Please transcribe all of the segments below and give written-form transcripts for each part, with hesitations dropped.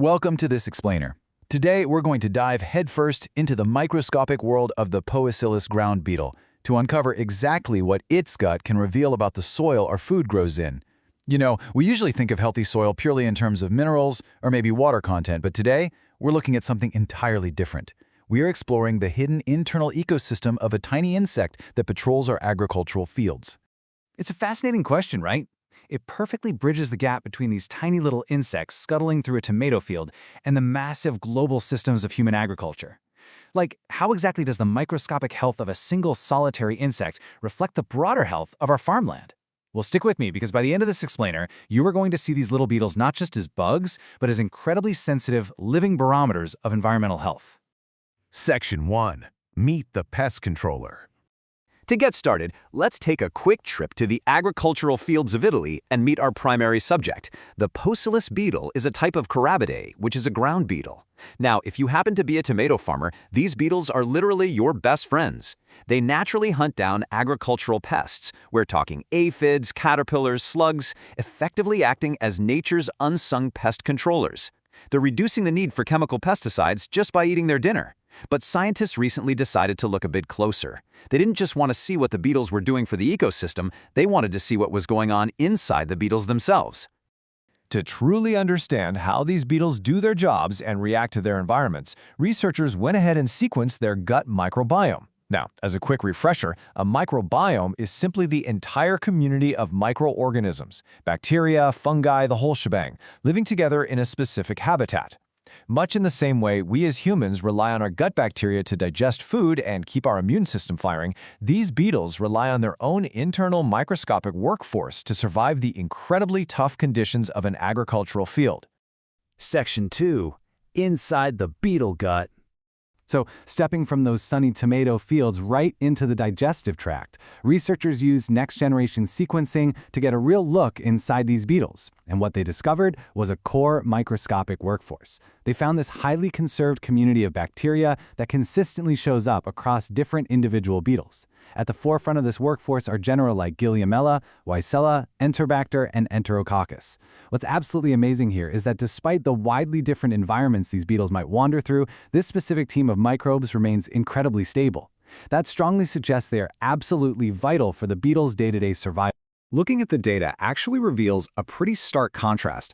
Welcome to this explainer. Today, we're going to dive headfirst into the microscopic world of the Poecilus ground beetle to uncover exactly what its gut can reveal about the soil our food grows in. You know, we usually think of healthy soil purely in terms of minerals or maybe water content, but today, we're looking at something entirely different. We are exploring the hidden internal ecosystem of a tiny insect that patrols our agricultural fields. It's a fascinating question, right? It perfectly bridges the gap between these tiny little insects scuttling through a tomato field and the massive global systems of human agriculture. Like, how exactly does the microscopic health of a single solitary insect reflect the broader health of our farmland? Well, stick with me because by the end of this explainer, you are going to see these little beetles not just as bugs, but as incredibly sensitive, living barometers of environmental health. Section 1. Meet the pest controller. To get started, let's take a quick trip to the agricultural fields of Italy and meet our primary subject. The Poecilus beetle is a type of Carabidae, which is a ground beetle. Now, if you happen to be a tomato farmer, these beetles are literally your best friends. They naturally hunt down agricultural pests. We're talking aphids, caterpillars, slugs, effectively acting as nature's unsung pest controllers. They're reducing the need for chemical pesticides just by eating their dinner. But scientists recently decided to look a bit closer. They didn't just want to see what the beetles were doing for the ecosystem, they wanted to see what was going on inside the beetles themselves. To truly understand how these beetles do their jobs and react to their environments, researchers went ahead and sequenced their gut microbiome. Now, as a quick refresher, a microbiome is simply the entire community of microorganisms, bacteria, fungi, the whole shebang, living together in a specific habitat. Much in the same way we as humans rely on our gut bacteria to digest food and keep our immune system firing, these beetles rely on their own internal microscopic workforce to survive the incredibly tough conditions of an agricultural field. Section 2. Inside the beetle gut. So, stepping from those sunny tomato fields right into the digestive tract, researchers used next-generation sequencing to get a real look inside these beetles. And what they discovered was a core microscopic workforce. They found this highly conserved community of bacteria that consistently shows up across different individual beetles. At the forefront of this workforce are genera like Gilliamella, Weissella, Enterobacter, and Enterococcus. What's absolutely amazing here is that despite the widely different environments these beetles might wander through, this specific team of microbes remains incredibly stable. That strongly suggests they are absolutely vital for the beetles' day-to-day survival. Looking at the data actually reveals a pretty stark contrast.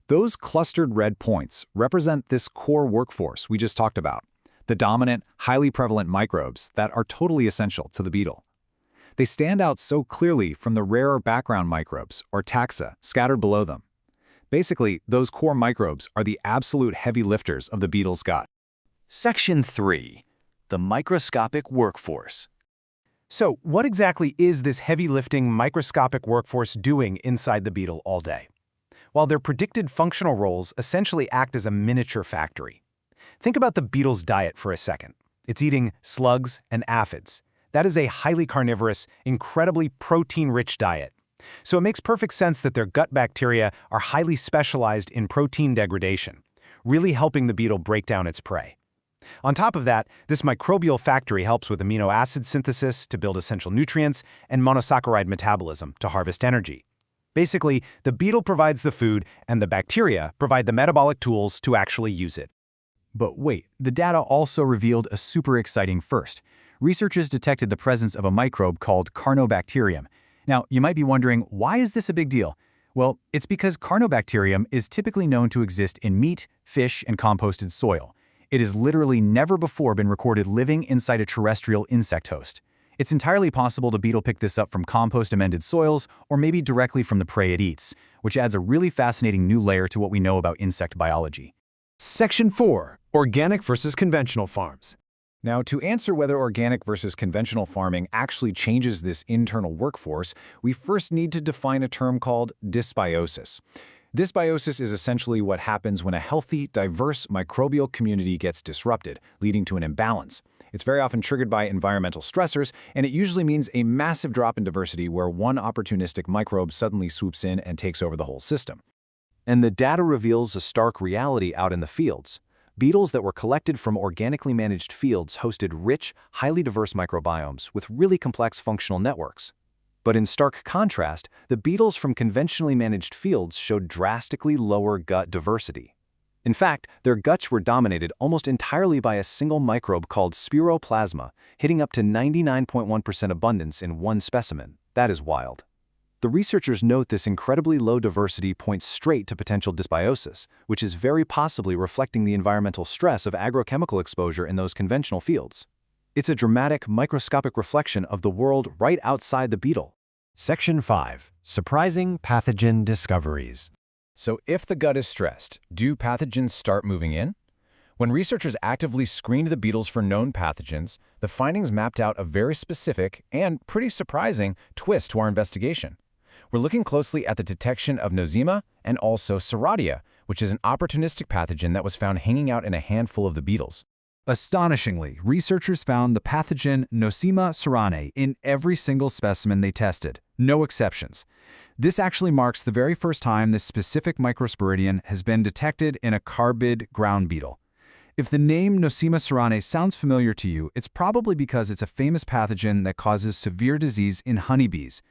Those clustered red points represent this core workforce we just talked about, the dominant, highly prevalent microbes that are totally essential to the beetle. They stand out so clearly from the rarer background microbes, or taxa, scattered below them. Basically, those core microbes are the absolute heavy lifters of the beetle's gut. Section 3. The microscopic workforce. So, what exactly is this heavy-lifting microscopic workforce doing inside the beetle all day? Well, their predicted functional roles essentially act as a miniature factory. Think about the beetle's diet for a second. It's eating slugs and aphids. That is a highly carnivorous, incredibly protein-rich diet. So it makes perfect sense that their gut bacteria are highly specialized in protein degradation, really helping the beetle break down its prey. On top of that, this microbial factory helps with amino acid synthesis to build essential nutrients and monosaccharide metabolism to harvest energy. Basically, the beetle provides the food and the bacteria provide the metabolic tools to actually use it. But wait, the data also revealed a super exciting first. Researchers detected the presence of a microbe called Carnobacterium. Now, you might be wondering, why is this a big deal? Well, it's because Carnobacterium is typically known to exist in meat, fish, and composted soil. It has literally never before been recorded living inside a terrestrial insect host. It's entirely possible the beetle picked this up from compost-amended soils or maybe directly from the prey it eats, which adds a really fascinating new layer to what we know about insect biology. Section 4. Organic versus conventional farms. Now, to answer whether organic versus conventional farming actually changes this internal workforce, we first need to define a term called dysbiosis. Dysbiosis is essentially what happens when a healthy, diverse microbial community gets disrupted, leading to an imbalance. It's very often triggered by environmental stressors, and it usually means a massive drop in diversity where one opportunistic microbe suddenly swoops in and takes over the whole system. And the data reveals a stark reality out in the fields. Beetles that were collected from organically managed fields hosted rich, highly diverse microbiomes with really complex functional networks. But in stark contrast, the beetles from conventionally managed fields showed drastically lower gut diversity. In fact, their guts were dominated almost entirely by a single microbe called spiroplasma, hitting up to 99.1% abundance in one specimen. That is wild. The researchers note this incredibly low diversity points straight to potential dysbiosis, which is very possibly reflecting the environmental stress of agrochemical exposure in those conventional fields. It's a dramatic, microscopic reflection of the world right outside the beetle. Section 5. Surprising pathogen discoveries. So if the gut is stressed, do pathogens start moving in? When researchers actively screened the beetles for known pathogens, the findings mapped out a very specific and pretty surprising twist to our investigation. We're looking closely at the detection of Nosema and also ceranae, which is an opportunistic pathogen that was found hanging out in a handful of the beetles. Astonishingly, researchers found the pathogen Nosema ceranae in every single specimen they tested, no exceptions. This actually marks the very first time this specific microsporidian has been detected in a carbid ground beetle. If the name Nosema ceranae sounds familiar to you, it's probably because it's a famous pathogen that causes severe disease in honeybees.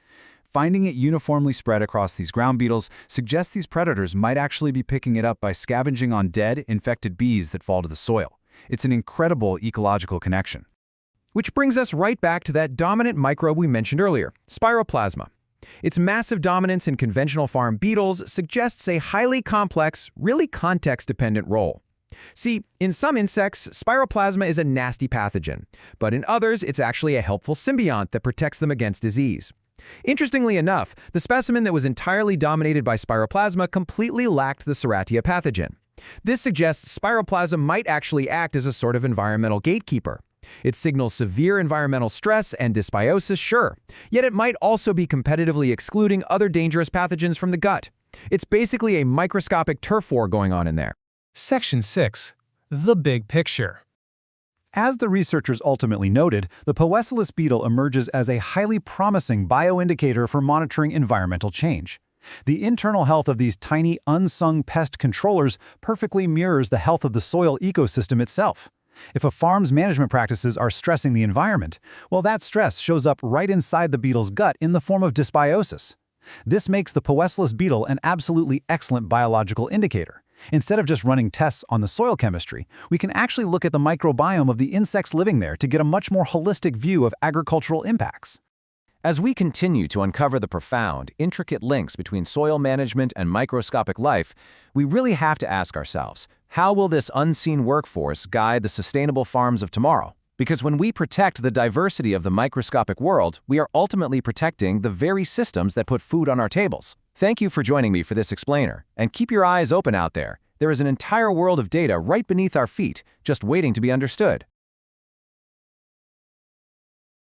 Finding it uniformly spread across these ground beetles suggests these predators might actually be picking it up by scavenging on dead, infected bees that fall to the soil. It's an incredible ecological connection. Which brings us right back to that dominant microbe we mentioned earlier, spiroplasma. Its massive dominance in conventional farm beetles suggests a highly complex, really context-dependent role. See, in some insects, spiroplasma is a nasty pathogen, but in others, it's actually a helpful symbiont that protects them against disease. Interestingly enough, the specimen that was entirely dominated by spiroplasma completely lacked the ceranae pathogen. This suggests spiroplasm might actually act as a sort of environmental gatekeeper. It signals severe environmental stress and dysbiosis, sure, yet it might also be competitively excluding other dangerous pathogens from the gut. It's basically a microscopic turf war going on in there. Section 6. The big picture. As the researchers ultimately noted, the Poecilus beetle emerges as a highly promising bioindicator for monitoring environmental change. The internal health of these tiny, unsung pest controllers perfectly mirrors the health of the soil ecosystem itself. If a farm's management practices are stressing the environment, well, that stress shows up right inside the beetle's gut in the form of dysbiosis. This makes the Poecilus beetle an absolutely excellent biological indicator. Instead of just running tests on the soil chemistry, we can actually look at the microbiome of the insects living there to get a much more holistic view of agricultural impacts. As we continue to uncover the profound, intricate links between soil management and microscopic life, we really have to ask ourselves, how will this unseen workforce guide the sustainable farms of tomorrow? Because when we protect the diversity of the microscopic world, we are ultimately protecting the very systems that put food on our tables. Thank you for joining me for this explainer, and keep your eyes open out there. There is an entire world of data right beneath our feet, just waiting to be understood.